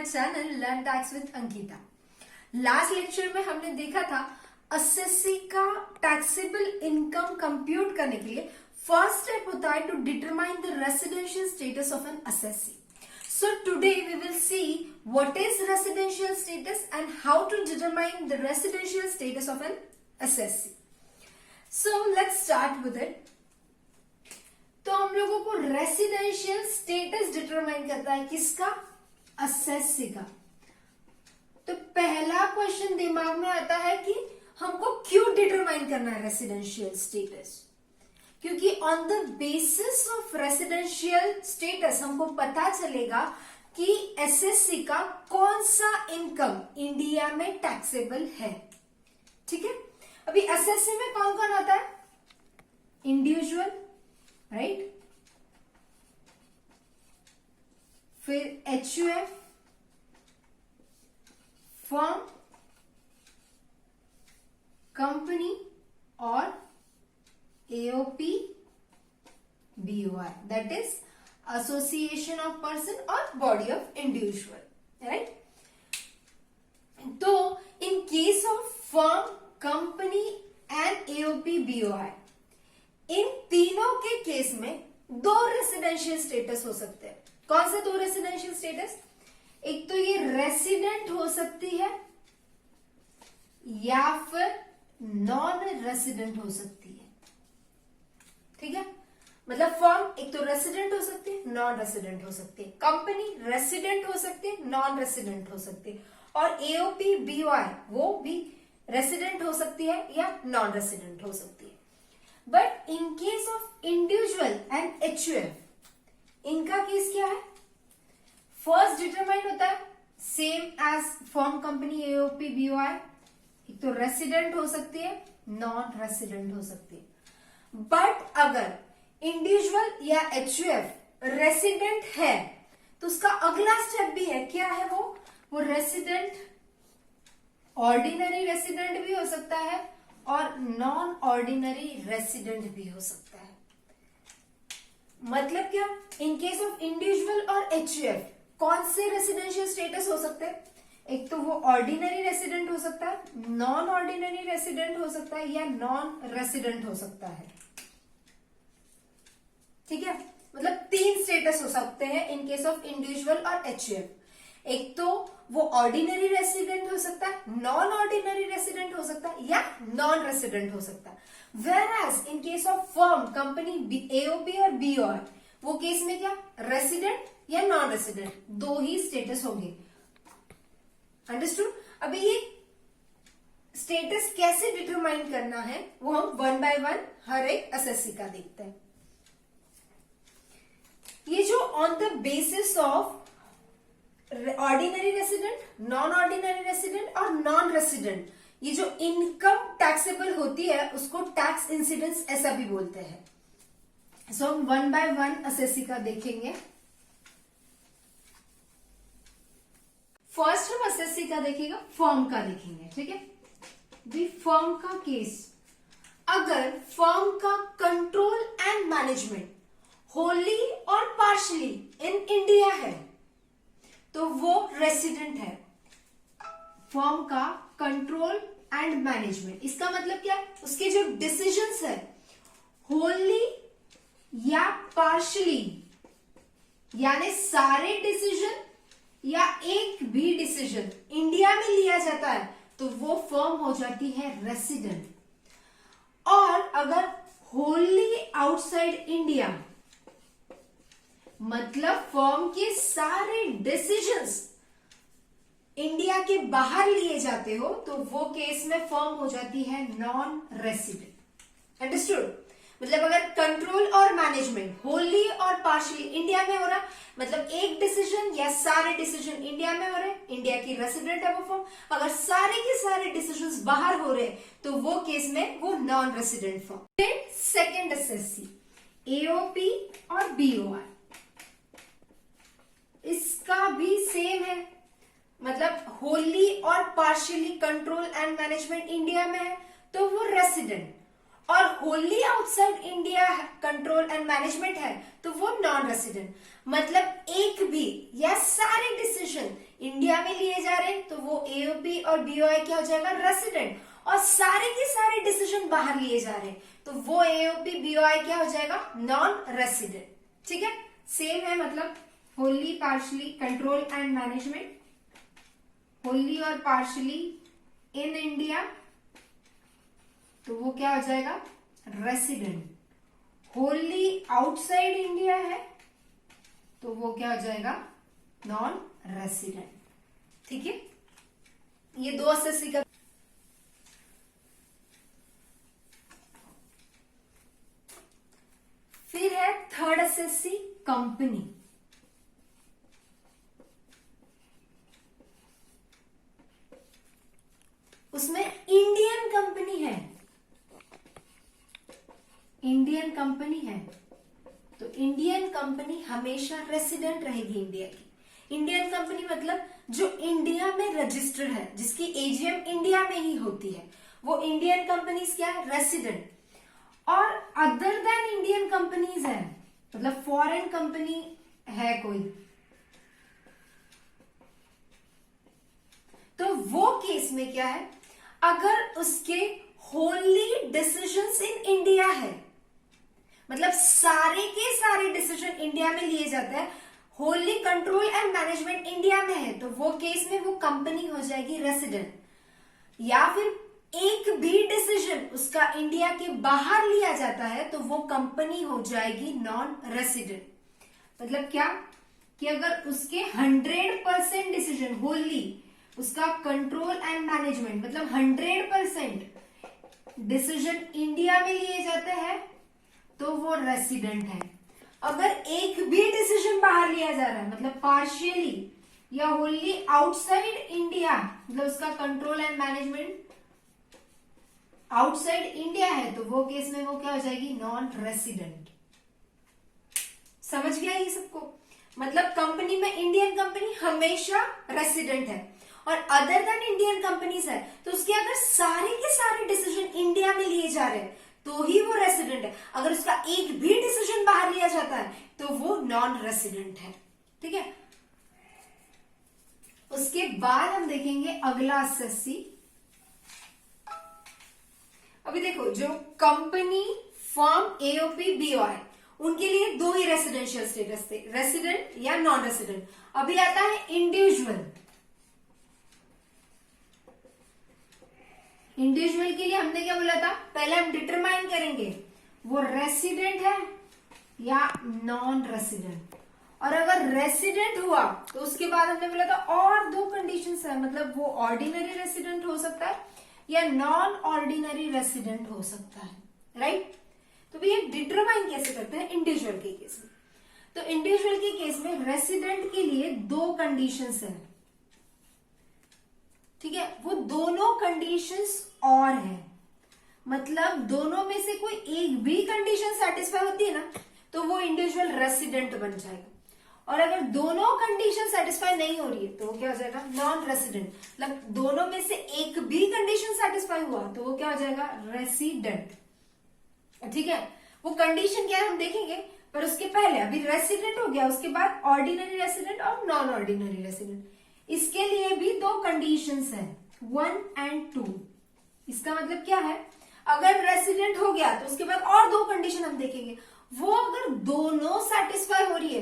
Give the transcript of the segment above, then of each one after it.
Channel learn tax with Ankita. Last lecture में हमने देखा था एसएससी का टैक्सेबल इनकम कंप्यूट करने के लिए फर्स्ट स्टेप होता है to determine the residential status of an SSC. So today we will see what is residential status and how to determine the residential status of an SSC. So let's start with it. तो हम लोगों को residential status determine करता है किसका? SSC का। तो पहला क्वेश्चन दिमाग में आता है कि हमको क्यों डिटरमाइन करना है रेसिडेंशियल स्टेटस? क्योंकि on the basis of residential status हमको पता चलेगा कि एसएससी का कौन सा इनकम इंडिया में टैक्सेबल है। ठीक है, अभी एसएससी में कौन कौन आता है? इंडिविजुअल, राइट, फिर एचयूएफ, फर्म, कंपनी और AOP, BOI, that is Association of Person or Body of Individual, right? तो in case of firm, company and AOP, BOI, इन तीनों के केस में दो रेसिडेंशियल स्टेटस हो सकते हैं। कौन से दो रेसिडेंशियल स्टेटस? एक तो ये रेसिडेंट हो सकती है या फिर नॉन रेसिडेंट हो सकती है। ठीक है, मतलब फर्म एक तो रेसिडेंट हो सकती है, नॉन रेसिडेंट हो सकती है, कंपनी रेसिडेंट हो सकती है, नॉन रेसिडेंट हो सकती है, और एओपी बीओआई वो भी रेसिडेंट हो सकती है या नॉन रेसिडेंट हो सकती है। But in case of individual and HUF इनका केस क्या है? फर्स्ट डिटरमाइन होता है same as firm, company, AOP, BOI, एक तो रेसिडेंट हो सकती है, नॉन रेसिडेंट हो सकती है। बट अगर इंडिविजुअल या एचयूएफ रेसिडेंट है तो उसका अगला स्टेप भी है, क्या है वो रेसिडेंट, ऑर्डिनरी रेसिडेंट भी हो सकता है और नॉन ऑर्डिनरी रेसिडेंट भी हो सकता है। मतलब क्या? इन केस ऑफ इंडिविजुअल और एचयूएफ कौन से रेसिडेंशियल स्टेटस हो सकते हैं? एक तो वो ऑर्डिनरी रेसिडेंट हो सकता है, नॉन ऑर्डिनरी रेसिडेंट हो सकता है या नॉन रेसिडेंट हो सकता है। ठीक है, मतलब तीन स्टेटस हो सकते हैं इन केस ऑफ इंडिविजुअल और एचयूएफ। एक तो वो ऑर्डिनरी रेसिडेंट हो सकता है, नॉन ऑर्डिनरी रेसिडेंट हो सकता है या नॉन रेसिडेंट हो सकता है। Whereas in case of firm, company, AOP और बीओआई वो केस में क्या? रेसिडेंट या नॉन रेसिडेंट, दो ही स्टेटस होंगे। अंडरस्टूड? अभी ये स्टेटस कैसे डिटरमाइन करना है वो हम वन बाय वन हर एक एसएससी का देखते हैं। ये जो on the basis of ordinary resident, non ordinary resident और नॉन रेसिडेंट, ये जो इनकम टैक्सेबल होती है उसको टैक्स इंसिडेंस ऐसा भी बोलते हैं। सो हम वन बाय वन एसएससी का देखेंगे। फर्स्ट हम एसएससी का देखेगा, फर्म का देखेंगे। ठीक है, दी फर्म का केस, अगर फर्म का कंट्रोल एंड मैनेजमेंट होली और पार्शली इन इंडिया है तो वो रेसिडेंट है। फर्म का कंट्रोल एंड मैनेजमेंट, इसका मतलब क्या है? उसके जो डिसीजंस है होली या पार्शली, यानी सारे डिसीजन या एक भी डिसीजन इंडिया में लिया जाता है तो वो फर्म हो जाती है रेसिडेंट। और अगर होली आउटसाइड इंडिया, मतलब फर्म के सारे डिसीजंस इंडिया के बाहर लिए जाते हो तो वो केस में फर्म हो जाती है नॉन रेसिडेंट। अंडरस्टूड? मतलब अगर कंट्रोल और मैनेजमेंट होली और पार्शियली इंडिया में हो रहा, मतलब एक डिसीजन या सारे डिसीजन इंडिया में हो रहे, इंडिया की रेसिडेंट है वो फर्म। अगर सारे के सारे डिसीजंस बाहर हो रहे तो वो केस में वो non resident firm. Second SSC, AOP और बीओआई, इसका भी सेम है, मतलब होली और partially control and management India में है तो वो रेसिडेंट, और Holi outside India control and management है तो वो नॉन रेसिडेंट। मतलब एक भी या सारे डिसीजन इंडिया में लिए जा रहे हैं तो वो एओपी और बीओआई क्या हो जाएगा, रेसिडेंट। और सारे के सारे डिसीजन बाहर लिए जा रहे हैं तो वो एओपी बीओआई क्या हो जाएगा, नॉन रेसिडेंट। ठीक है, सेम है। मतलब Holi partially control and management, Holi और पार्शली इन इंडिया तो वो क्या हो जाएगा, रेसिडेंट। होली आउटसाइड इंडिया है तो वो क्या हो जाएगा, नॉन रेसिडेंट। ठीक है, ये 2 एसएससी का। फिर है थर्ड एसएससी कंपनी। उसमें इंडियन कंपनी है, इंडियन कंपनी है तो इंडियन कंपनी हमेशा रेसिडेंट रहेगी इंडिया की। इंडियन कंपनी मतलब जो इंडिया में रजिस्टर्ड है, जिसकी एजीएम इंडिया में ही होती है, वो इंडियन कंपनीज क्या है, रेसिडेंट। और अदर देन इंडियन कंपनीज है, मतलब फॉरेन कंपनी है कोई, तो वो केस में क्या है, अगर उसके होली डिसीजंस इन इंडिया है, मतलब सारे के सारे डिसीजन इंडिया में लिए जाते हैं, Holi control and management India में है तो वो केस में वो कंपनी हो जाएगी रेसिडेंट। या फिर एक भी डिसीजन उसका इंडिया के बाहर लिया जाता है तो वो कंपनी हो जाएगी नॉन रेसिडेंट। मतलब क्या कि अगर उसके 100% डिसीजन होली उसका कंट्रोल एंड मैनेजमेंट मतलब 100% डिसीजन इंडिया में लिए जाते हैं तो वो रेसिडेंट है। अगर एक भी डिसीजन बाहर लिया जा रहा है, मतलब पार्शियली या होली आउटसाइड इंडिया, मतलब उसका control and management outside India है तो वो केस में वो क्या हो जाएगी, नॉन रेसिडेंट। समझ गया ये सबको? मतलब कंपनी में इंडियन कंपनी हमेशा रेसिडेंट है और अदर देन इंडियन कंपनीज है तो उसके अगर सारे के सारे डिसीजन इंडिया में लिए जा रहे हैं तो ही वो रेसिडेंट है। अगर उसका एक भी डिसीजन बाहर लिया जाता है तो वो नॉन रेसिडेंट है। ठीक है, उसके बाद हम देखेंगे अगला एसएससी। अभी देखो, जो कंपनी, फर्म, एओपी, बीओआई, उनके लिए 2 ही रेसिडेंशियल स्टेटस थे, रेसिडेंट या नॉन रेसिडेंट। अभी आता है इंडिविजुअल। इंडिविजुअल के लिए हमने क्या बोला था, पहले हम डिटरमाइन करेंगे वो रेसिडेंट है या नॉन रेसिडेंट, और अगर रेसिडेंट हुआ तो उसके बाद हमने बोला था और 2 कंडीशंस है, मतलब वो ऑर्डिनरी रेसिडेंट हो सकता है या नॉन ऑर्डिनरी रेसिडेंट हो सकता है, राइट। तो भी ये डिटरमाइन कैसे करते हैं इंडिविजुअल के केस में। तो इंडिविजुअल के केस में रेसिडेंट के लिए 2 कंडीशंस है, ठीक है, वो दोनों कंडीशंस और है, मतलब दोनों में से कोई एक भी कंडीशन सेटिस्फाई होती है ना तो वो इंडिविजुअल रेसिडेंट बन जाएगा, और अगर दोनों कंडीशन सेटिस्फाई नहीं हो रही है तो वो क्या हो जाएगा, नॉन रेसिडेंट। मतलब दोनों में से एक भी कंडीशन सेटिस्फाई हुआ तो वो क्या हो जाएगा, रेसिडेंट। ठीक है, वो कंडीशन क्या है हम देखेंगे, पर उसके पहले अभी रेसिडेंट हो गया, उसके बाद ऑर्डिनरी रेसिडेंट और नॉन ऑर्डिनरी रेसिडेंट। इसके लिए भी 2 कंडीशंस हैं, 1 and 2। इसका मतलब क्या है, अगर रेसिडेंट हो गया तो उसके बाद और 2 कंडीशन हम देखेंगे, वो अगर दोनों सेटिस्फाई हो रही है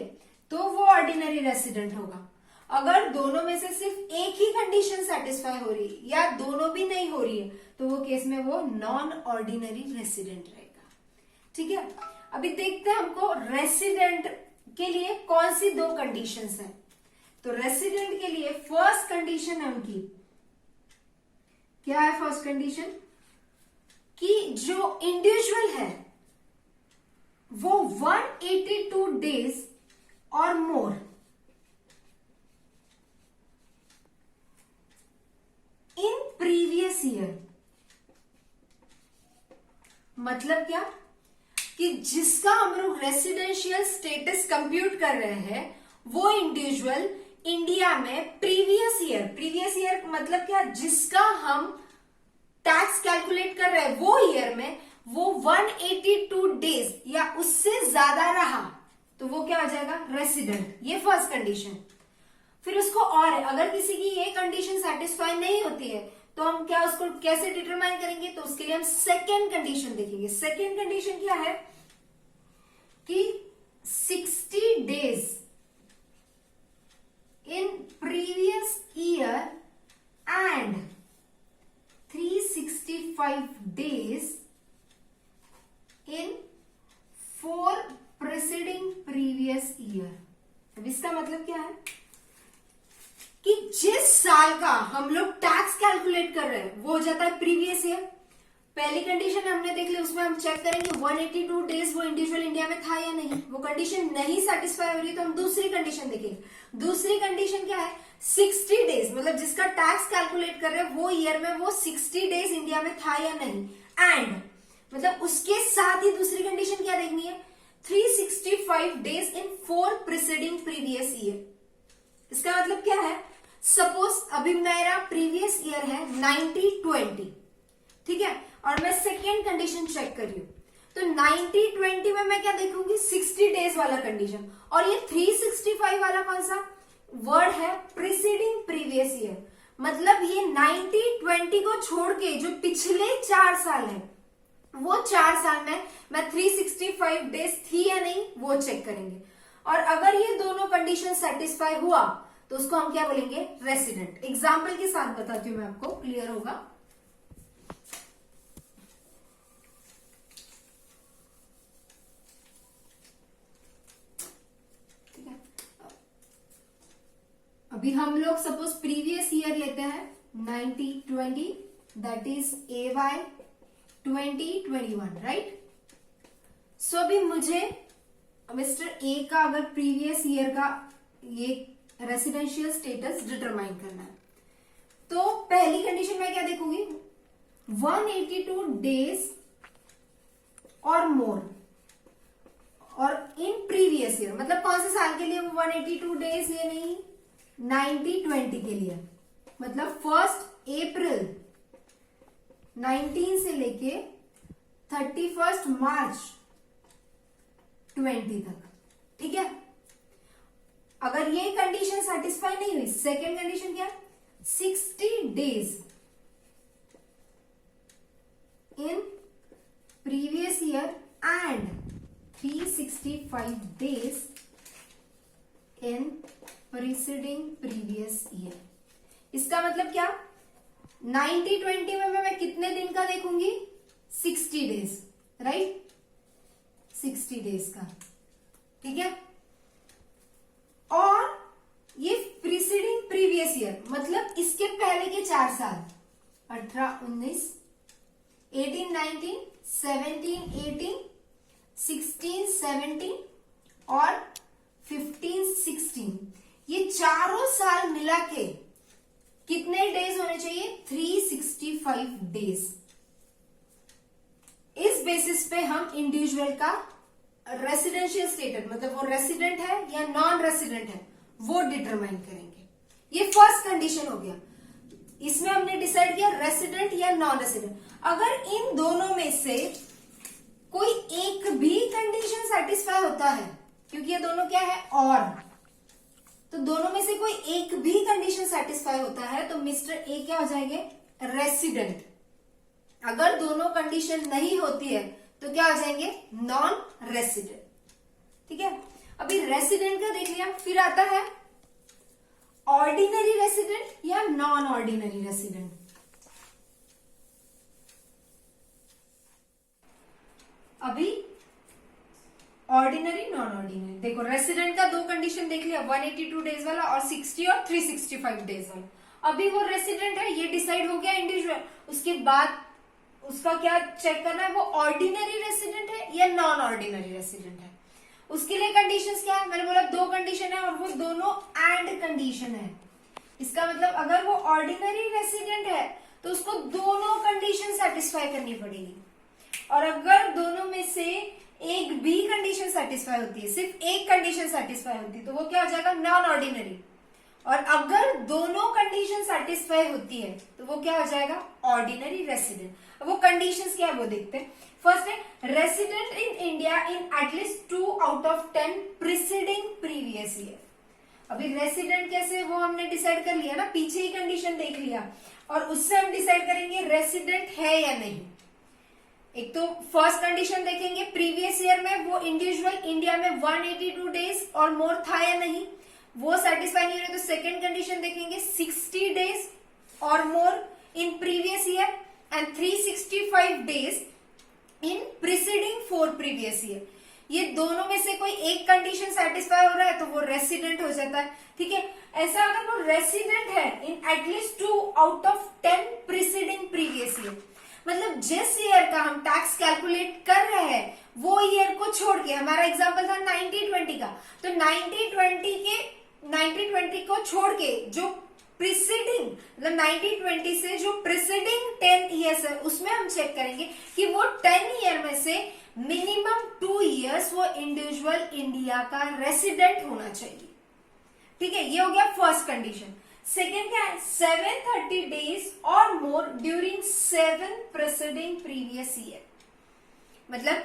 तो वो ऑर्डिनरी रेसिडेंट होगा। अगर दोनों में से सिर्फ एक ही कंडीशन सेटिस्फाई हो रही है या दोनों भी नहीं हो रही है तो वो केस में वो नॉन ऑर्डिनरी रेसिडेंट रहेगा। ठीक है, अभी देखते हैं हमको रेसिडेंट के लिए कौन सी 2 कंडीशंस हैं। तो रेसिडेंट के लिए फर्स्ट कंडीशन है उनकी, क्या है फर्स्ट कंडीशन, कि जो इंडिविजुअल है वो 182 डेज और मोर इन प्रीवियस ईयर। मतलब क्या कि जिसका हम लोग रेसिडेंशियल स्टेटस कंप्यूट कर रहे हैं वो इंडिविजुअल इंडिया में प्रीवियस ईयर मतलब क्या, जिसका हम टैक्स कैलकुलेट कर रहे हैं वो ईयर में वो 182 डेज या उससे ज्यादा रहा तो वो क्या हो जाएगा, रेसिडेंट। ये फर्स्ट कंडीशन। फिर उसको और है, अगर किसी की ये कंडीशन सेटिस्फाई नहीं होती है तो हम क्या उसको कैसे डिटरमाइन करेंगे, तो उसके लिए हम सेकेंड कंडीशन देखेंगे। सेकेंड कंडीशन क्या है कि 60 days in previous year and 365 days in 4 preceding previous year। अब इसका मतलब क्या है कि जिस साल का हम लोग टैक्स कैलकुलेट कर रहे हैं वो हो जाता है प्रीवियस ईयर। पहली कंडीशन हमने देख ली, उसमें हम चेक करेंगे 182 डेज वो इंडिविजुअल इंडिया में था या नहीं। वो कंडीशन नहीं सेटिस्फाई हो रही तो हम दूसरी कंडीशन देखेंगे। दूसरी कंडीशन क्या है, 60 डेज, मतलब जिसका टैक्स कैलकुलेट कर रहे हैं वो ईयर में वो 60 डेज इंडिया में था या नहीं। एंड मतलब उसके साथ ही दूसरी कंडीशन क्या देखनी है, 365 डेज इन 4 प्रीसीडिंग प्रीवियस ईयर। इसका मतलब क्या है, सपोज अभी मेरा प्रीवियस ईयर है 90-20, ठीक है, और मैं सेकेंड कंडीशन चेक कर रही हूं तो 90-20 में मैं क्या देखूंगी, 60 डेज वाला कंडीशन। और ये 365 वाला कौन सा वर्ड है, प्रीसीडिंग प्रीवियस ईयर। मतलब ये 90-20 को छोड़ के जो पिछले 4 साल है वो 4 साल में मैं 365 डेज थी या नहीं वो चेक करेंगे। और अगर ये दोनों कंडीशन सेटिस्फाई हुआ तो उसको हम क्या बोलेंगे, रेसिडेंट। एग्जाम्पल के साथ बताती हूं मैं आपको, क्लियर होगा। अभी हम लोग सपोज प्रीवियस ईयर लेते हैं 90-20, दैट इज AY 2021, राइट। सो अभी मुझे मिस्टर ए का अगर प्रीवियस ईयर का ये रेसिडेंशियल स्टेटस डिटरमाइन करना है तो पहली कंडीशन मैं क्या देखूंगी, 182 डेज और मोर, और इन प्रीवियस ईयर मतलब कौन से साल के लिए वो 182 डेज, ये नहीं 90-20 के लिए, मतलब 1 अप्रैल 19 से लेके 31 मार्च 20 तक, ठीक है। अगर ये कंडीशन सेटिस्फाई नहीं हुई, सेकेंड कंडीशन क्या, 60 days in previous year and 365 days in preceding previous year. इसका मतलब क्या, 90-20 में मैं कितने दिन का देखूंगी, 60 डेज, राइट, 60 डेज का, ठीक है। और ये प्रीसीडिंग प्रीवियस ईयर मतलब इसके पहले के 4 साल, 18-19, 18-19, 17-18, 16-17 और 15-16, ये चारों साल मिला के कितने डेज होने चाहिए, 365 डेज। इस बेसिस पे हम इंडिविजुअल का रेसिडेंशियल स्टेटस, मतलब वो रेसिडेंट है या नॉन रेसिडेंट है, वो डिटरमाइन करेंगे। ये फर्स्ट कंडीशन हो गया, इसमें हमने डिसाइड किया रेसिडेंट या नॉन रेसिडेंट। अगर इन दोनों में से कोई एक भी कंडीशन सेटिस्फाई होता है, क्योंकि ये दोनों क्या है और, तो दोनों में से कोई एक भी कंडीशन सेटिस्फाई होता है तो मिस्टर ए क्या हो जाएंगे, रेसिडेंट। अगर दोनों कंडीशन नहीं होती है तो क्या हो जाएंगे, नॉन रेसिडेंट, ठीक है। अभी रेसिडेंट का देख लिया, फिर आता है ऑर्डिनरी रेसिडेंट या नॉन ऑर्डिनरी रेसिडेंट। अभी ऑर्डिनरी नॉन ऑर्डिनरी देखो, रेसिडेंट का 2 कंडीशन देख लिया, 182 डेज वाला और 60 और 365 डेज वाला। अभी वो रेसिडेंट है, ये डिसाइड हो गया इंडिविजुअल। उसके बाद उसका क्या चेक करना है, वो ऑर्डिनरी रेसिडेंट है या नॉन ऑर्डिनरी रेसिडेंट है। उसके लिए कंडीशंस क्या है, मैंने बोला 2 कंडीशन है और वो दोनों एंड कंडीशन है। इसका मतलब अगर वो ऑर्डिनरी रेसिडेंट है तो उसको दोनों कंडीशन सेटिस्फाई करनी पड़ेगी, और अगर दोनों में से एक भी कंडीशन सेटिस्फाई होती है, सिर्फ एक कंडीशन सेटिस्फाई होती है तो वो क्या हो जाएगा, नॉन ऑर्डिनरी। और अगर दोनों कंडीशन सेटिस्फाई होती है तो वो क्या हो जाएगा, ऑर्डिनरी रेसिडेंट। अब वो कंडीशंस क्या है वो देखते हैं। फर्स्ट है resident in India in at least 2 out of 10 preceding previous year. अभी रेसिडेंट कैसे वो हमने डिसाइड कर लिया ना, पीछे ही कंडीशन देख लिया और उससे हम डिसाइड करेंगे रेसिडेंट है या नहीं। एक तो फर्स्ट कंडीशन देखेंगे प्रीवियस ईयर में वो इंडिविजुअल इंडिया में 182 डेज और मोर था या नहीं, वो सेटिस्फाई नहीं हो रहा तो सेकेंड कंडीशन देखेंगे 60 डेज और more in previous year and 365 days in preceding 4 previous year. ये दोनों में से कोई एक कंडीशन सेटिस्फाई हो रहा है तो वो रेसिडेंट हो जाता है। ठीक है, ऐसा अगर वो रेसिडेंट है in at least 2 out of 10 preceding previous year, मतलब जिस ईयर का हम टैक्स कैलकुलेट कर रहे हैं वो ईयर को छोड़ के, हमारा एग्जांपल था 90-20 का, तो 90-20 को छोड़ के जो प्रीसीडिंग मतलब 90-20 से जो प्रीसीडिंग 10 ईयर्स है उसमें हम चेक करेंगे कि वो 10 ईयर में से मिनिमम 2 ईयर्स वो इंडिविजुअल इंडिया का रेसिडेंट होना चाहिए। ठीक है, ये हो गया फर्स्ट कंडीशन। सेकेंड क्या है 730 डेज और मोर ड्यूरिंग 7 प्रीसीडिंग प्रीवियस ईयर, मतलब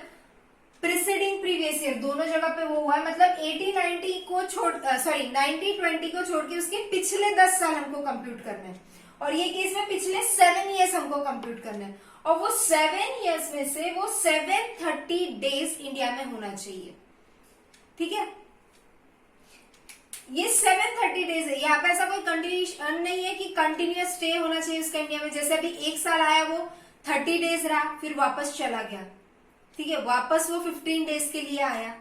प्रीसीडिंग प्रीवियस ईयर दोनों जगह पे वो हुआ है, मतलब 80-90 को छोड़ 90-20 को छोड़ के उसके पिछले 10 साल हमको कंप्यूट करना है और ये केस में पिछले 7 ईयर्स हमको कंप्यूट करना है और वो 7 ईयर्स में से वो 730 डेज इंडिया में होना चाहिए। ठीक है, ये 730 डेज है, यहाँ पे ऐसा कोई कंडीशन नहीं है कि कंटिन्यूअस स्टे होना चाहिए उसका इंडिया में। जैसे अभी 1 साल आया वो 30 डेज रहा फिर वापस चला गया, ठीक है, वापस वो 15 डेज के लिए आया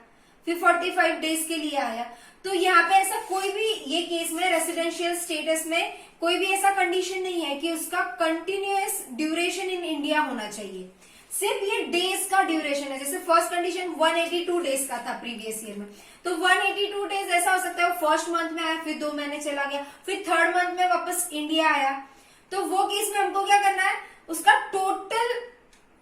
फिर 45 डेज के लिए आया, तो यहाँ पे ऐसा कोई भी ये केस में रेसिडेंशियल स्टेटस में कोई भी ऐसा कंडीशन नहीं है कि उसका कंटिन्यूअस ड्यूरेशन इन इंडिया होना चाहिए, सिर्फ ये डेज का ड्यूरेशन है। जैसे फर्स्ट कंडीशन 182 डेज का था प्रीवियस ईयर में, तो 182 डेज ऐसा हो सकता है वो फर्स्ट मंथ में आया फिर 2 महीने चला गया फिर थर्ड मंथ में वापस इंडिया आया, तो वो केस में हमको क्या करना है उसका टोटल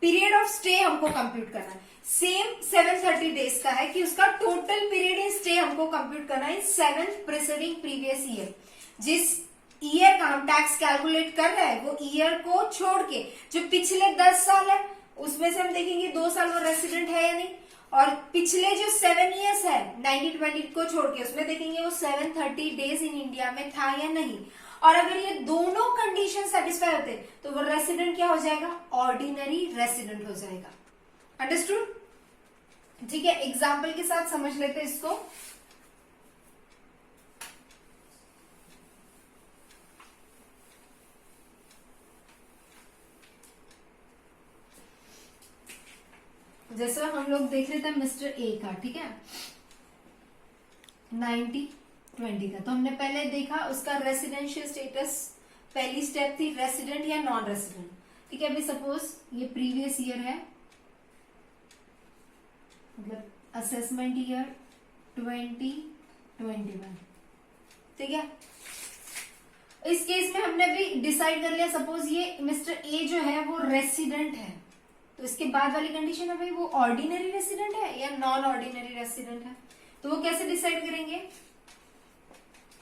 पीरियड ऑफ स्टे हमको कंप्यूट करना है। सेम 730 डेज का है कि उसका टोटल पीरियड इन स्टे हमको कंप्यूट करना है 7 प्रीसीडिंग प्रीवियस ईयर। जिस ईयर का हम टैक्स कैलकुलेट कर रहे हैं वो ईयर को छोड़ के जो पिछले 10 साल है उसमें से हम देखेंगे 2 साल वो रेसिडेंट है या नहीं, और पिछले जो 7 ईयर्स है 90-20 को छोड़ के उसमें देखेंगे वो 730 डेज इन इंडिया में था या नहीं, और अगर ये दोनों कंडीशन सेटिस्फाई होते तो वो रेसिडेंट क्या हो जाएगा ऑर्डिनरी रेसिडेंट हो जाएगा। अंडरस्टूड? ठीक है, एग्जाम्पल के साथ समझ लेते हैं इसको। जैसा हम लोग देख रहे थे मिस्टर ए का, ठीक है 90-20 का, तो हमने पहले देखा उसका रेसिडेंशियल स्टेटस, पहली स्टेप थी रेसिडेंट या नॉन रेसिडेंट। ठीक है, अभी सपोज ये प्रीवियस ईयर है, मतलब असेसमेंट ईयर 2021, ठीक है। इस केस में हमने भी डिसाइड कर लिया सपोज ये मिस्टर ए जो है वो रेसिडेंट है, तो इसके बाद वाली कंडीशन है भाई वो ऑर्डिनरी रेसिडेंट है या नॉन ऑर्डिनरी रेसिडेंट है, तो वो कैसे डिसाइड करेंगे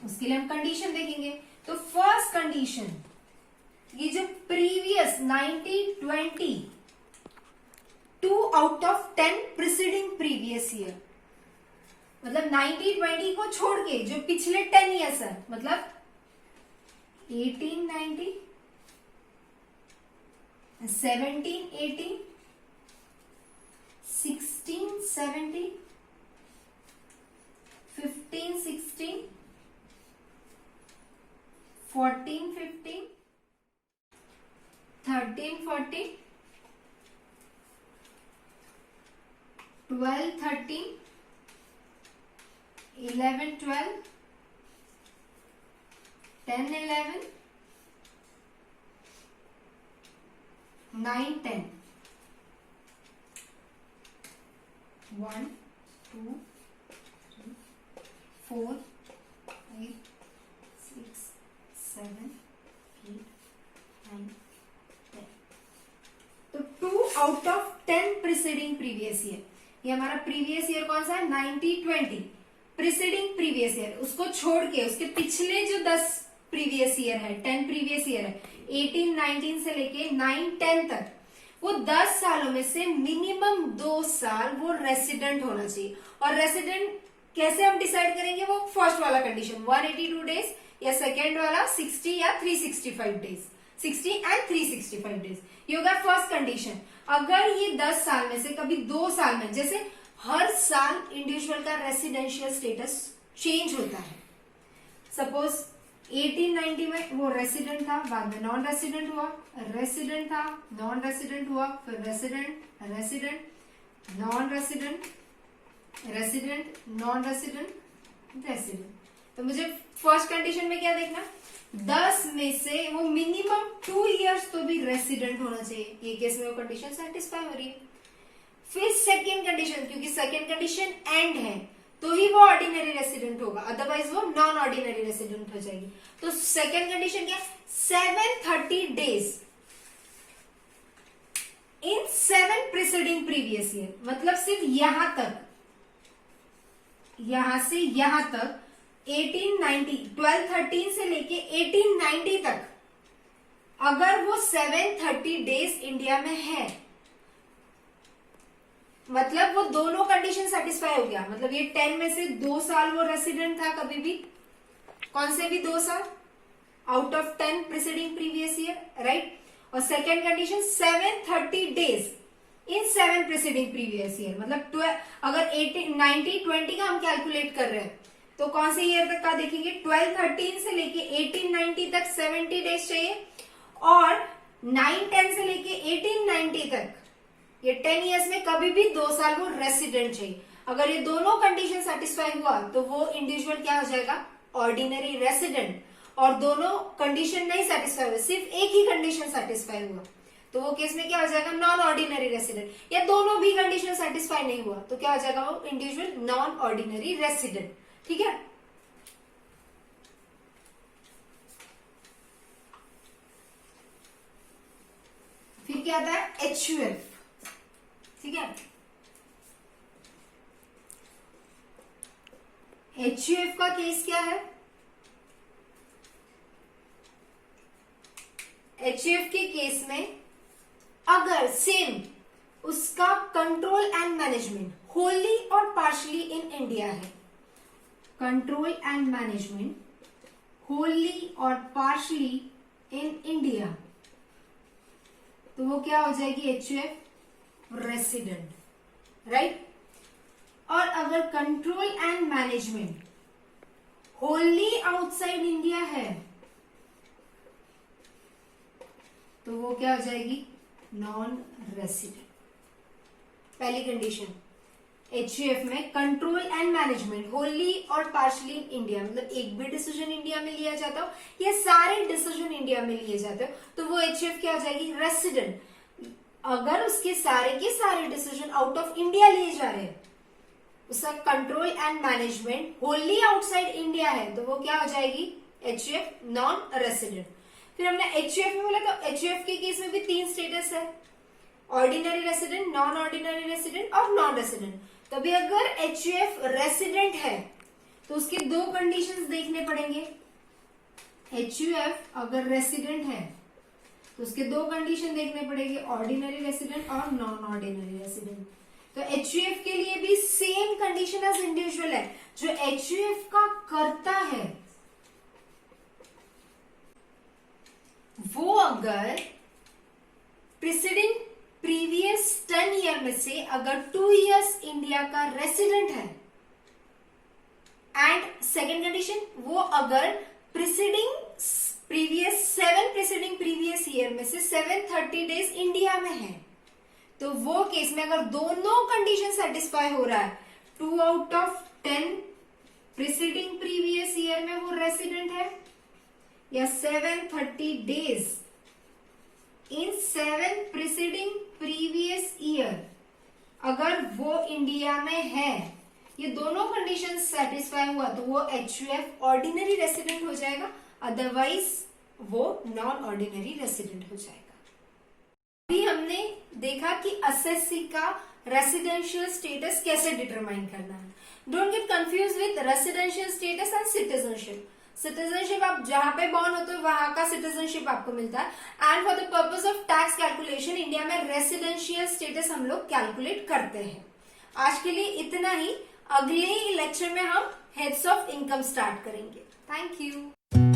उसके लिए हम कंडीशन देखेंगे। तो फर्स्ट कंडीशन ये जो previous 90-20 2 out of 10 preceding previous year, मतलब 90-20 को छोड़ के जो पिछले 10 ईयर्स है, मतलब 18-19 17-18 16-17 15-16 14-15 13-14 12-13 11-12 10-11 9-10 1 2 3 4 5 6 7 8 9 10, तो 2 out of 10 preceding previous year, ये हमारा प्रीवियस ईयर कौन सा है 90-20 प्रीसीडिंग प्रीवियस ईयर, उसको छोड़ के उसके पिछले जो 10 प्रीवियस ईयर है 10 प्रीवियस ईयर है 18-19 से लेके 9-10 तक, वो 10 सालों में से मिनिमम 2 साल वो रेसिडेंट होना चाहिए। और रेसिडेंट कैसे हम डिसाइड करेंगे? वो फर्स्ट वाला कंडीशन 182 डेज या सेकेंड वाला 60 या 365 डेज, 60 एंड 365 डेज, ये होगा फर्स्ट कंडीशन। अगर ये 10 साल में से कभी 2 साल में, जैसे हर साल इंडिविजुअल का रेसिडेंशियल स्टेटस चेंज होता है। सपोज 1890 में वो रेसिडेंट था, बाद में नॉन रेसिडेंट हुआ, रेसिडेंट था, नॉन रेसिडेंट हुआ, फिर resident, resident, non resident, resident, non resident, resident. तो मुझे फर्स्ट कंडीशन में क्या देखना? 10 में से वो मिनिमम 2 इयर्स तो भी रेसिडेंट होना चाहिए। ये केस में वो कंडीशन सेटिस्फाई हो रही है। फिर सेकेंड कंडीशन, क्योंकि सेकेंड कंडीशन एंड है तो ही वो ऑर्डिनरी रेसिडेंट होगा, अदरवाइज वो नॉन ऑर्डिनरी रेसिडेंट हो जाएगी। तो सेकेंड कंडीशन क्या? 730 days in 7 preceding previous year, मतलब सिर्फ यहां तक, यहां से यहां तक 1890, 1213 से लेके 1890 तक अगर वो 730 डेज इंडिया में है, मतलब वो दोनों कंडीशन सेटिस्फाई हो गया। मतलब ये 10 में से 2 साल वो रेसिडेंट था, कभी भी, कौन से भी 2 साल out of 10 preceding previous year, right. और second condition 730 days in 7 preceding previous year, मतलब अगर 90 20 का हम कैलकुलेट कर रहे हैं तो कौन से ईयर तक का देखेंगे? 1213 से लेके 1890 तक 70 डेज चाहिए, और 910 से लेके 1890 तक, ये 10 इयर्स में कभी भी 2 साल वो रेसिडेंट चाहिए। अगर ये दोनों कंडीशन सेटिस्फाई हुआ तो वो इंडिविजुअल क्या हो जाएगा? Ordinary resident. और दोनों कंडीशन नहीं सेटिस्फाई हुए, सिर्फ एक ही कंडीशन सेटिस्फाई हुआ, तो वो केस में क्या हो जाएगा? Non ordinary resident. या दोनों भी कंडीशन सेटिस्फाई नहीं हुआ तो क्या हो जाएगा? वो इंडिविजुअल नॉन ऑर्डिनरी रेसिडेंट। ठीक है। फिर क्या आता है? HUF। ठीक है, HUF का केस क्या है? HUF के केस में अगर सेम उसका कंट्रोल एंड मैनेजमेंट होली और पार्शली इन इंडिया है, कंट्रोल एंड मैनेजमेंट होली और पार्शली इन इंडिया, तो वो क्या हो जाएगी? HUF resident, right. और अगर control and management Holi outside India है तो वो क्या हो जाएगी? Non resident. पहली कंडीशन, HUF में कंट्रोल एंड मैनेजमेंट होली और पार्शली इन इंडिया, मतलब एक भी डिसीजन इंडिया में लिया जाता हो या सारे डिसीजन इंडिया में लिए जाते हो तो वो HUF क्या हो जाएगी? रेसिडेंट। अगर उसके सारे के सारे डिसीजन आउट ऑफ इंडिया लिए जा रहे हैं, उसका control and management Holi outside India है, तो वो क्या हो जाएगी? HUF non resident. फिर हमने HUF में बोला तो HUF के केस में भी 3 स्टेटस है, ordinary resident, non ordinary resident और नॉन रेसिडेंट। तभी अगर HUF रेसिडेंट है तो उसके 2 कंडीशंस देखने पड़ेंगे। HUF अगर रेसिडेंट है तो उसके 2 कंडीशन देखने पड़ेंगे, ऑर्डिनरी रेसिडेंट और नॉन ऑर्डिनरी रेसिडेंट। तो HUF के लिए भी सेम कंडीशन एज इंडिविजुअल है। जो HUF का करता है वो अगर प्रीसीडिंग प्रीवियस 10 ईयर में से अगर 2 इयर्स इंडिया का रेसिडेंट है, एंड सेकेंड कंडीशन वो अगर preceding previous 7 preceding previous year में से 730 डेज इंडिया में है, तो वो केस में अगर दोनों कंडीशन सेटिस्फाई हो रहा है, 2 out of 10 preceding previous year में वो रेसिडेंट है या 730 days in 7 preceding previous year अगर वो इंडिया में है, ये दोनों कंडीशन सेटिस्फाई हुआ तो वो HUF ऑर्डिनरी रेसिडेंट हो जाएगा, अदरवाइज वो नॉन ऑर्डिनरी रेसिडेंट हो जाएगा। अभी हमने देखा कि एसएससी का रेसिडेंशियल स्टेटस कैसे डिटरमाइन करना है। Don't get confuse with residential status and citizenship. Citizenship आप जहां पे बॉर्न होते हो वहां का सिटीजनशिप आपको मिलता है। And for the purpose of tax calculation India में रेसिडेंशियल स्टेटस हम लोग कैलकुलेट करते हैं। आज के लिए इतना ही। अगले लेक्चर में हम हेड्स ऑफ इनकम स्टार्ट करेंगे। Thank you.